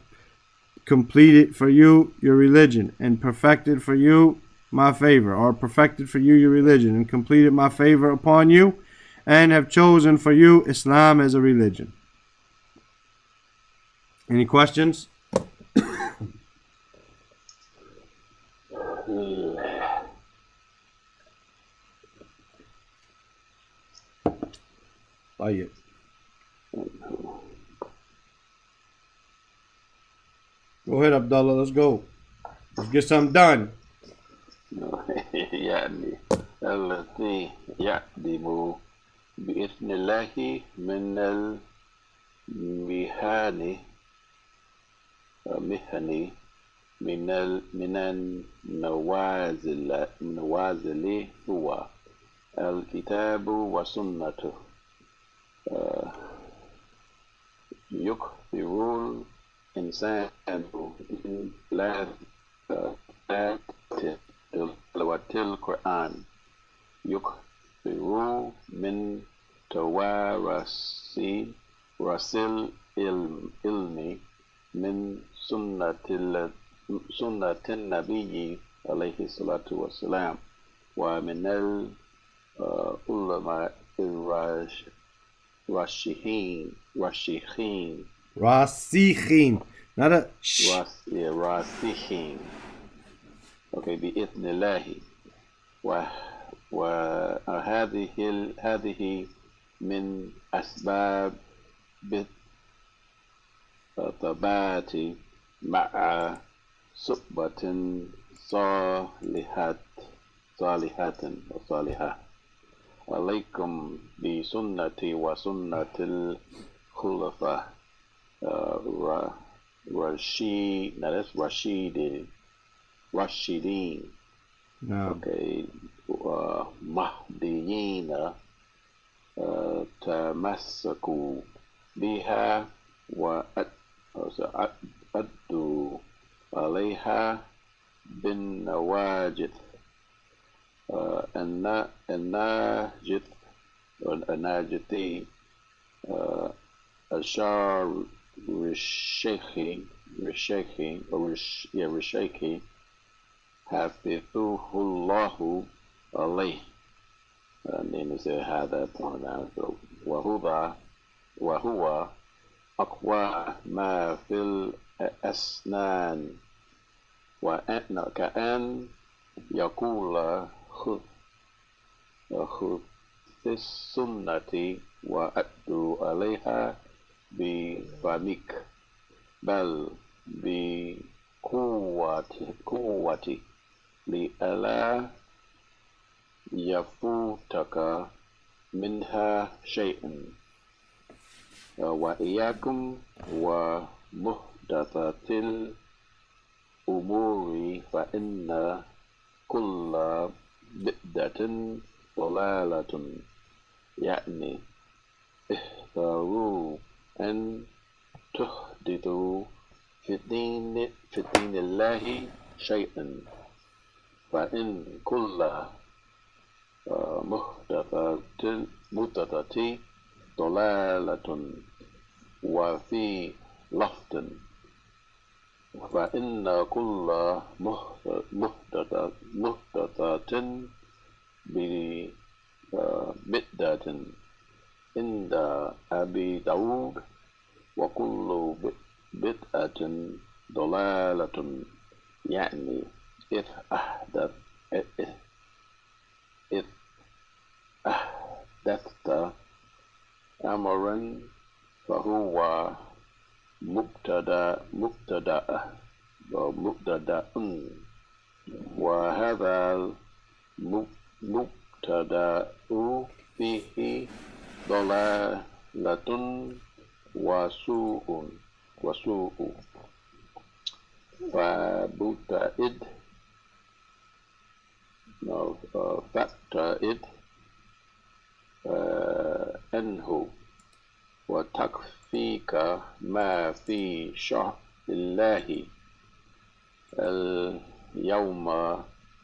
completed for you your religion and perfected for you my favor, or perfected for you your religion and completed my favor upon you, and have chosen for you Islam as a religion. Any questions? طيب. Go ahead, Abdullah. Let's go. Let's get something done. يعني التي يقدم بإذن الله من المهن من النوازل هو الكتاب والسنة. يكثر الإنسان من تلاوة القرآن. يكثر من توارث العلم من سنة النبي عليه الصلاة والسلام، ومن العلماء الراشخين not a راسخين. Okay, بإذن الله. وهذه من أسباب الثبات مع صحبة صالحة عليكم بسنتي وسنة الخلفاء راشدين. نعم. Okay. مهديين تمسكوا بها وأدوا عليها بالنواجذ. الناجذ أشار رشيخي حفظه الله عليه. And say هذا وهو أقوى ما في الأسنان كأن يقول خذ السنة وأدوا عليها بفمك بل بقوة لئلا يفوتك منها شيء. وإياكم ومحدثات الأمور فإن كل بدعة ضلالة. يعني احذروا أن تحدثوا في الدين الله شيئا فإن كل محدثة ضلالة. وفي لفظ فإن كل محدثة بدعة عند أبي داود وكل بدعة ضلالة. يعني إذ أحدثت أمرا فهو مبتدأ وهذا المبتدأ فيه ضلالة وسوء. فابتعد عنه وتكفيك ما في شرع الله. اليوم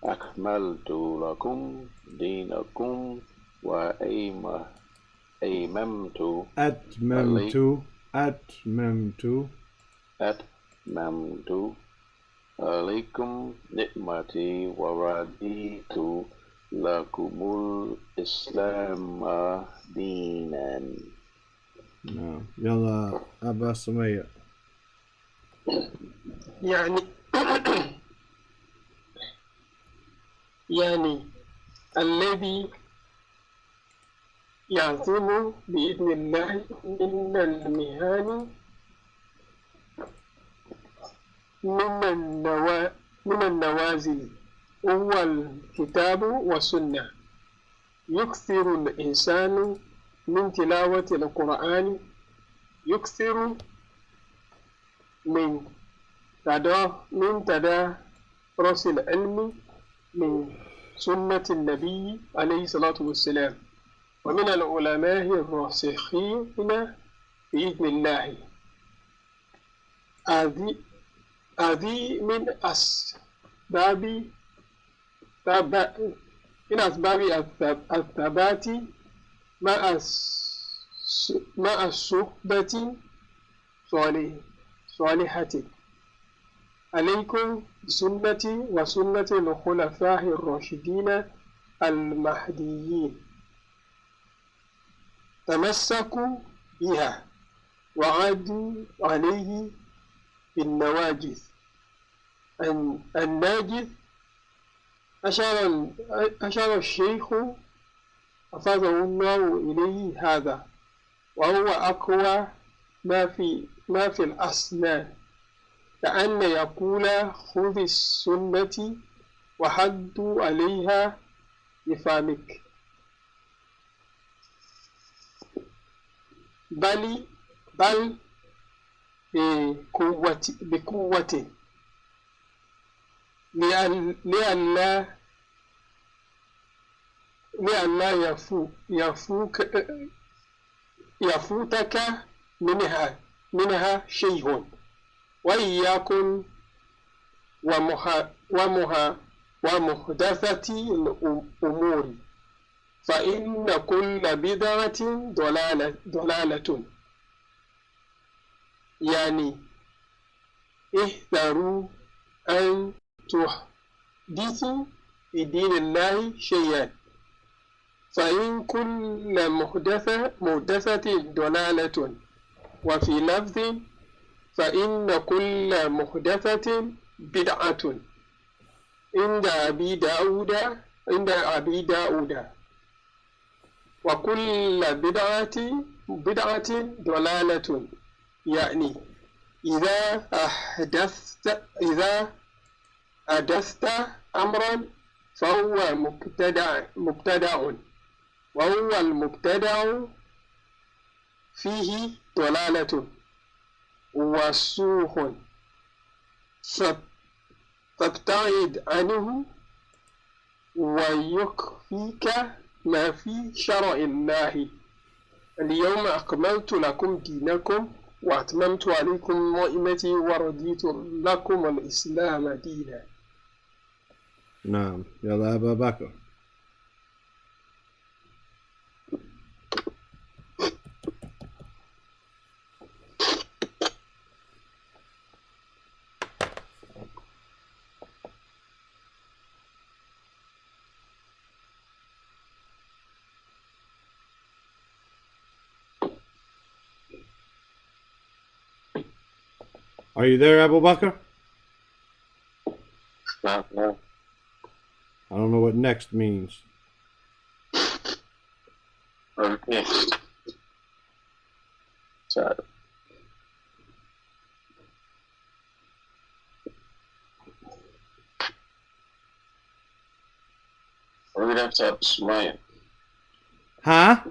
أكملت لكم دينكم أتممت عليكم نعمتي ورضيت لكم الإسلام دينا. نعم. يلا أبا سمية. يعني الذي يعزم بإذن الله من المهان من النوازل هو الكتاب والسنة. يكثر الإنسان من تلاوة القرآن، يكثر من تدارس العلم من سنة النبي عليه الصلاة والسلام، ومن العلماء الراسخين بإذن الله. هذه من أسباب الثبات مع الصحبة صالحة. عليكم بسنتي وسنة الخلفاء الراشدين المهديين. تمسكوا بها وعادوا عليه بالنواجذ. الناجذ أشار الشيخ حفظه الله إليه هذا، وهو أقوى ما في الأسنان، كأن يقول خذ السنة وحد عليها بفمك بل بقوة لئلا يفوتك منها شيء وإياكم ومحدثة الأمور فإن كل بدعة ضلالة يعني احذروا أن تحدثوا في دين الله شيئا فإن كل محدثة ضلالة وفي لفظ فإن كل محدثة بدعة عند أبي داود وكل بدعة ضلالة يعني إذا أحدثت أمرا فهو مبتدع وهو المبتدع فيه ضلالة وسوء فابتعد عنه ويكفيك ما في شرع الله اليوم أكملت لكم دينكم وأتممت عليكم نعمتي ورضيت لكم الإسلام دينا. نعم يلا أبا بكر. Are you there, Abu Bakr? No. I don't know what next means. Next. Sorry. We're gonna have to have Smile. Huh?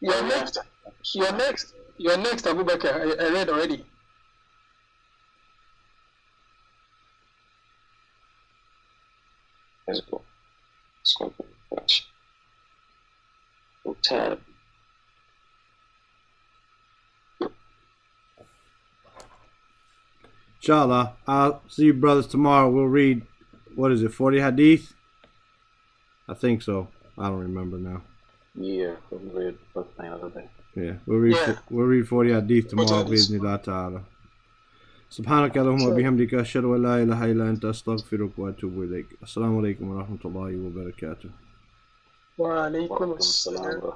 You're next, Abu Bakr. I read already. Let's go. Watch. Tab. Inshallah, I'll see you brothers tomorrow. We'll read, what is it, 40 Hadith? I think so. I don't remember now. Yeah, we read first thing of the day. Yeah, we'll read 40 Hadith tomorrow. بإذن الله تعالى. سبحانك اللهم وبحمدك أشهد أن لا إله إلا أنت أستغفرك وأتوب إليك. السلام عليكم ورحمة الله وبركاته. وعليكم السلام.